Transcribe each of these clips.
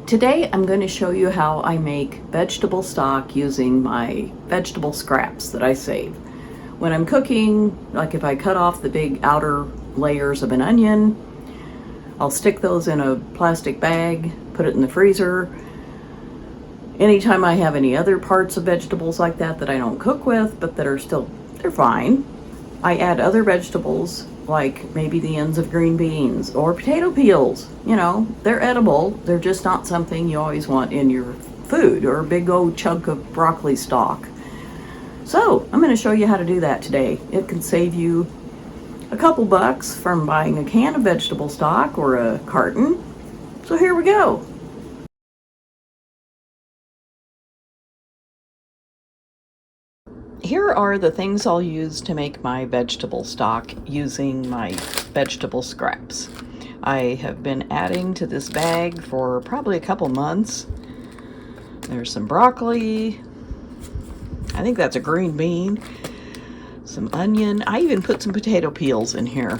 Today I'm going to show you how I make vegetable stock using my vegetable scraps that I save. When I'm cooking, like if I cut off the big outer layers of an onion, I'll stick those in a plastic bag, put it in the freezer. Anytime I have any other parts of vegetables like that I don't cook with, but that are still, they're fine, I add other vegetables like maybe the ends of green beans or potato peels. You know, they're edible. They're just not something you always want in your food, or a big old chunk of broccoli stalk. So I'm going to show you how to do that today. It can save you a couple bucks from buying a can of vegetable stock or a carton. So here we go. Here are the things I'll use to make my vegetable stock using my vegetable scraps. I have been adding to this bag for probably a couple months. There's some broccoli. I think that's a green bean. Some onion. I even put some potato peels in here.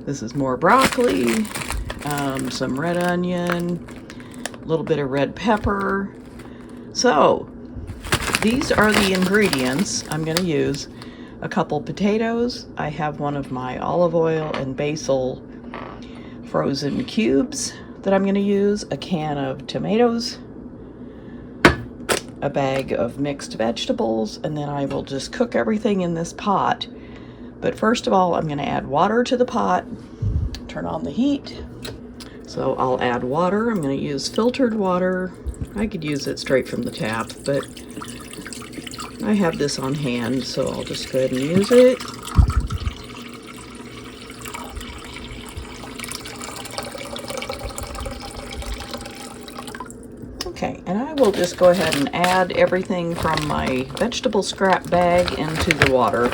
This is more broccoli, some red onion, a little bit of red pepper. So these are the ingredients I'm going to use. A couple potatoes. I have one of my olive oil and basil frozen cubes that I'm going to use. A can of tomatoes. A bag of mixed vegetables. And then I will just cook everything in this pot. But first of all, I'm going to add water to the pot. Turn on the heat. So I'll add water. I'm going to use filtered water. I could use it straight from the tap, but I have this on hand, so I'll just go ahead and use it. Okay, and I will just go ahead and add everything from my vegetable scrap bag into the water.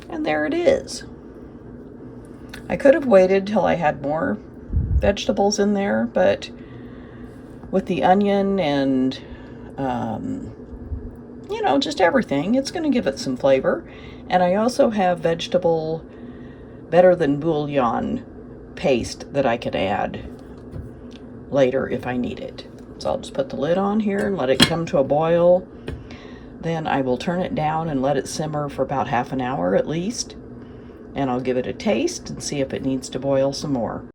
And there it is. I could have waited till I had more vegetables in there, but with the onion and, you know, just everything, it's going to give it some flavor. And I also have vegetable better than bouillon paste that I could add later if I need it. So I'll just put the lid on here and let it come to a boil. Then I will turn it down and let it simmer for about half an hour at least. And I'll give it a taste and see if it needs to boil some more.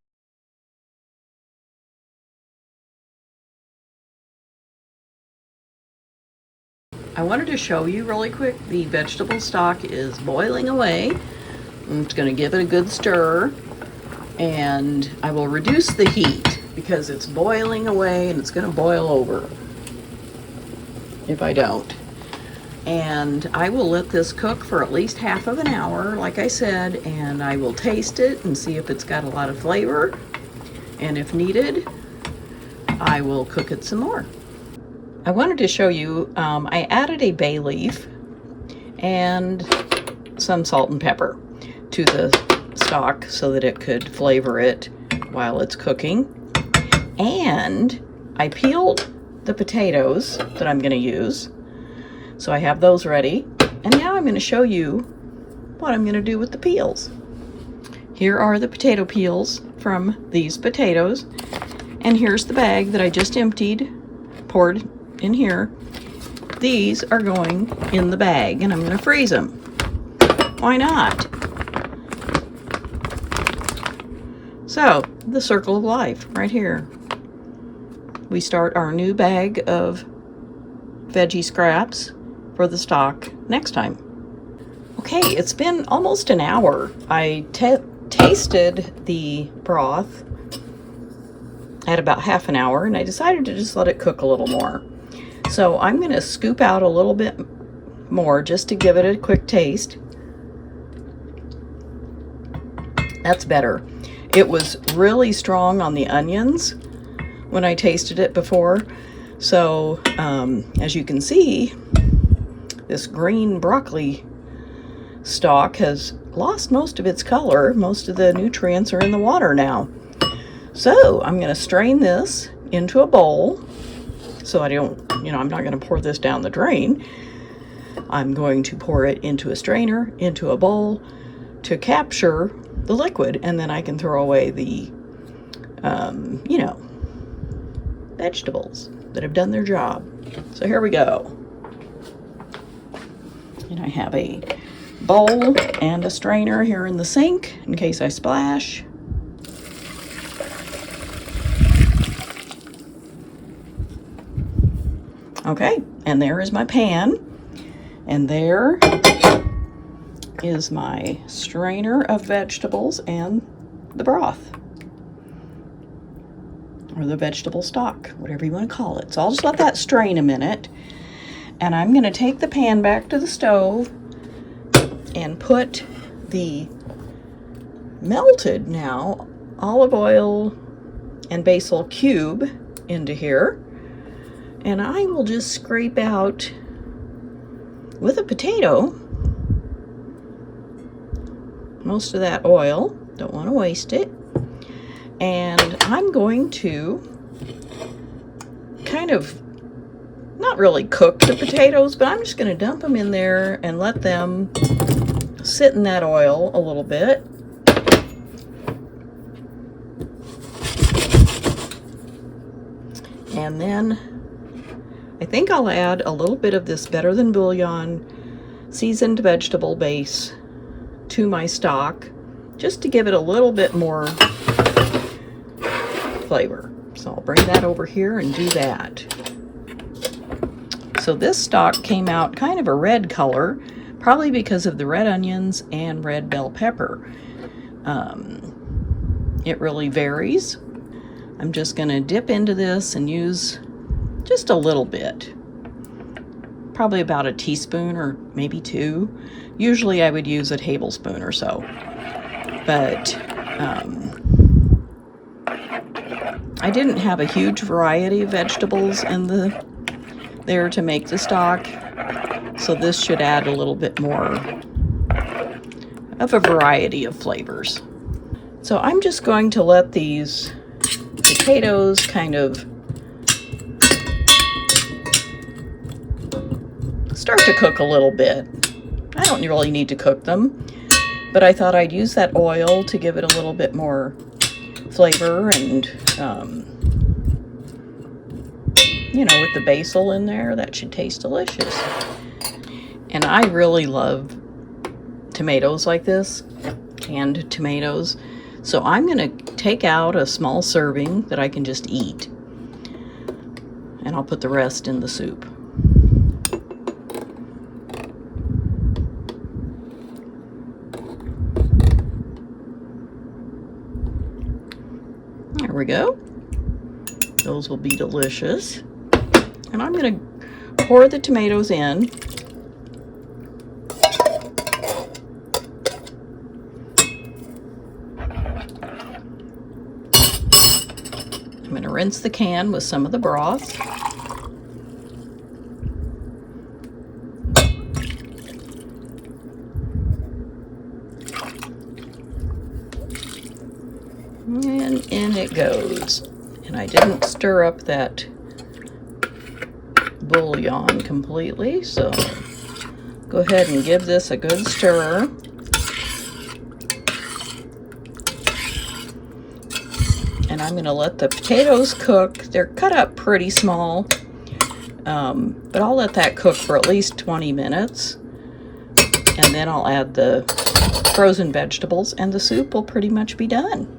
I wanted to show you really quick, the vegetable stock is boiling away. I'm just going to give it a good stir, and I will reduce the heat because it's boiling away and it's going to boil over if I don't. And I will let this cook for at least half of an hour, like I said, and I will taste it and see if it's got a lot of flavor. And if needed, I will cook it some more. I wanted to show you, I added a bay leaf and some salt and pepper to the stock so that it could flavor it while it's cooking. And I peeled the potatoes that I'm going to use. So I have those ready. And now I'm going to show you what I'm going to do with the peels. Here are the potato peels from these potatoes. And here's the bag that I just emptied, poured in here. These are going in the bag and I'm going to freeze them. Why not? So, the circle of life right here. We start our new bag of veggie scraps for the stock next time. Okay, it's been almost an hour. I tasted the broth at about half an hour and I decided to just let it cook a little more. So I'm going to scoop out a little bit more just to give it a quick taste. That's better. It was really strong on the onions when I tasted it before. So as you can see, this green broccoli stalk has lost most of its color. Most of the nutrients are in the water now. So I'm going to strain this into a bowl. So I don't, I'm not going to pour this down the drain. I'm going to pour it into a strainer, into a bowl, to capture the liquid, and then I can throw away the, you know, vegetables that have done their job. So here we go. And I have a bowl and a strainer here in the sink in case I splash. Okay, and there is my pan, and there is my strainer of vegetables and the broth, or the vegetable stock, whatever you want to call it. So I'll just let that strain a minute, and I'm going to take the pan back to the stove and put the melted now olive oil and basil cube into here, and I will just scrape out with a potato most of that oil. Don't want to waste it. And I'm going to kind of not really cook the potatoes, but I'm just going to dump them in there and let them sit in that oil a little bit. And then I think I'll add a little bit of this Better Than Bouillon seasoned vegetable base to my stock, just to give it a little bit more flavor. So I'll bring that over here and do that. So this stock came out kind of a red color, probably because of the red onions and red bell pepper. It really varies. I'm just going to dip into this and use just a little bit, probably about a teaspoon or maybe 2. Usually I would use a tablespoon or so, but I didn't have a huge variety of vegetables in there to make the stock, so this should add a little bit more of a variety of flavors. So I'm just going to let these potatoes kind of start to cook a little bit. I don't really need to cook them, but I thought I'd use that oil to give it a little bit more flavor, and you know, with the basil in there, that should taste delicious. And I really love tomatoes like this, canned tomatoes. So I'm going to take out a small serving that I can just eat, and I'll put the rest in the soup. There we go. Those will be delicious. And I'm going to pour the tomatoes in. I'm going to rinse the can with some of the broth. And in it goes. And I didn't stir up that bouillon completely, so go ahead and give this a good stir. And I'm going to let the potatoes cook. They're cut up pretty small, but I'll let that cook for at least 20 minutes. And then I'll add the frozen vegetables, and the soup will pretty much be done.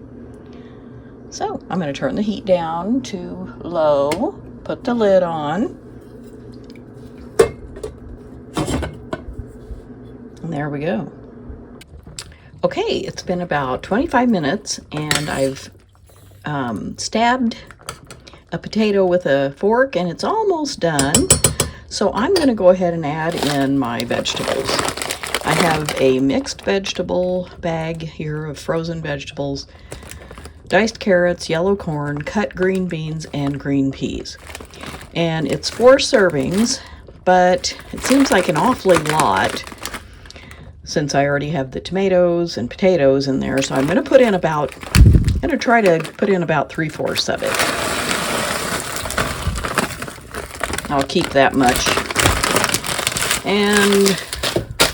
So I'm going to turn the heat down to low, put the lid on, and there we go. Okay, it's been about 25 minutes, and I've stabbed a potato with a fork, and it's almost done. So I'm going to go ahead and add in my vegetables. I have a mixed vegetable bag here of frozen vegetables, diced carrots, yellow corn, cut green beans, and green peas. And it's 4 servings, but it seems like an awfully lot since I already have the tomatoes and potatoes in there. So I'm going to put in about, I'm going to try to put in about 3/4 of it. I'll keep that much and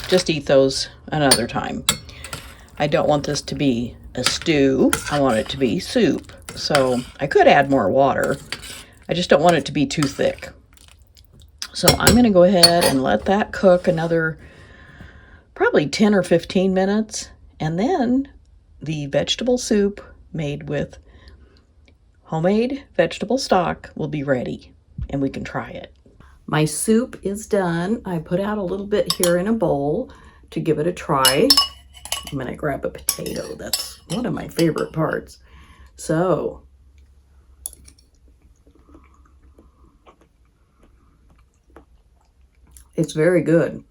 just eat those another time. I don't want this to be a stew. I want it to be soup. So I could add more water. I just don't want it to be too thick. So I'm going to go ahead and let that cook another probably 10 or 15 minutes. And then the vegetable soup made with homemade vegetable stock will be ready and we can try it. My soup is done. I put out a little bit here in a bowl to give it a try. I'm going to grab a potato. That's one of my favorite parts. So, it's very good.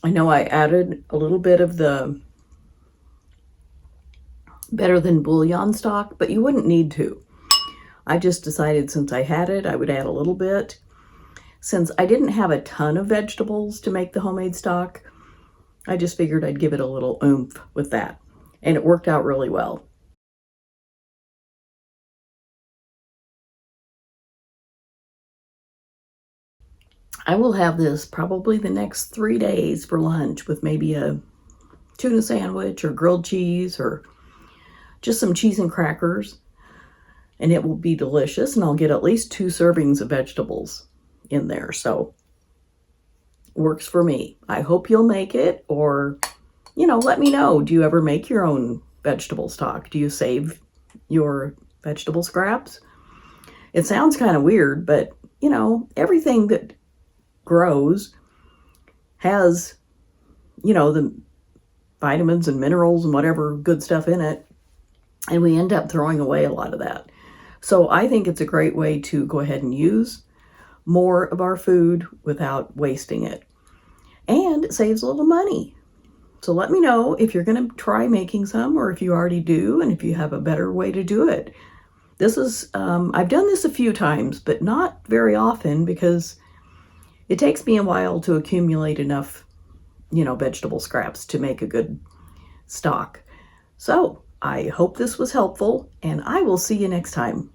I know I added a little bit of the better than bouillon stock, but you wouldn't need to. I just decided since I had it, I would add a little bit. Since I didn't have a ton of vegetables to make the homemade stock, I just figured I'd give it a little oomph with that. And it worked out really well. I will have this probably the next 3 days for lunch with maybe a tuna sandwich or grilled cheese or just some cheese and crackers. And it will be delicious, and I'll get at least 2 servings of vegetables in there. So works for me. I hope you'll make it, or, let me know. Do you ever make your own vegetable stock? Do you save your vegetable scraps? It sounds kind of weird, but, everything that grows has, the vitamins and minerals and whatever good stuff in it. And we end up throwing away a lot of that. So I think it's a great way to go ahead and use more of our food without wasting it. And it saves a little money. So let me know if you're going to try making some, or if you already do, and if you have a better way to do it. This is, I've done this a few times, but not very often because it takes me a while to accumulate enough, vegetable scraps to make a good stock. So I hope this was helpful, and I will see you next time.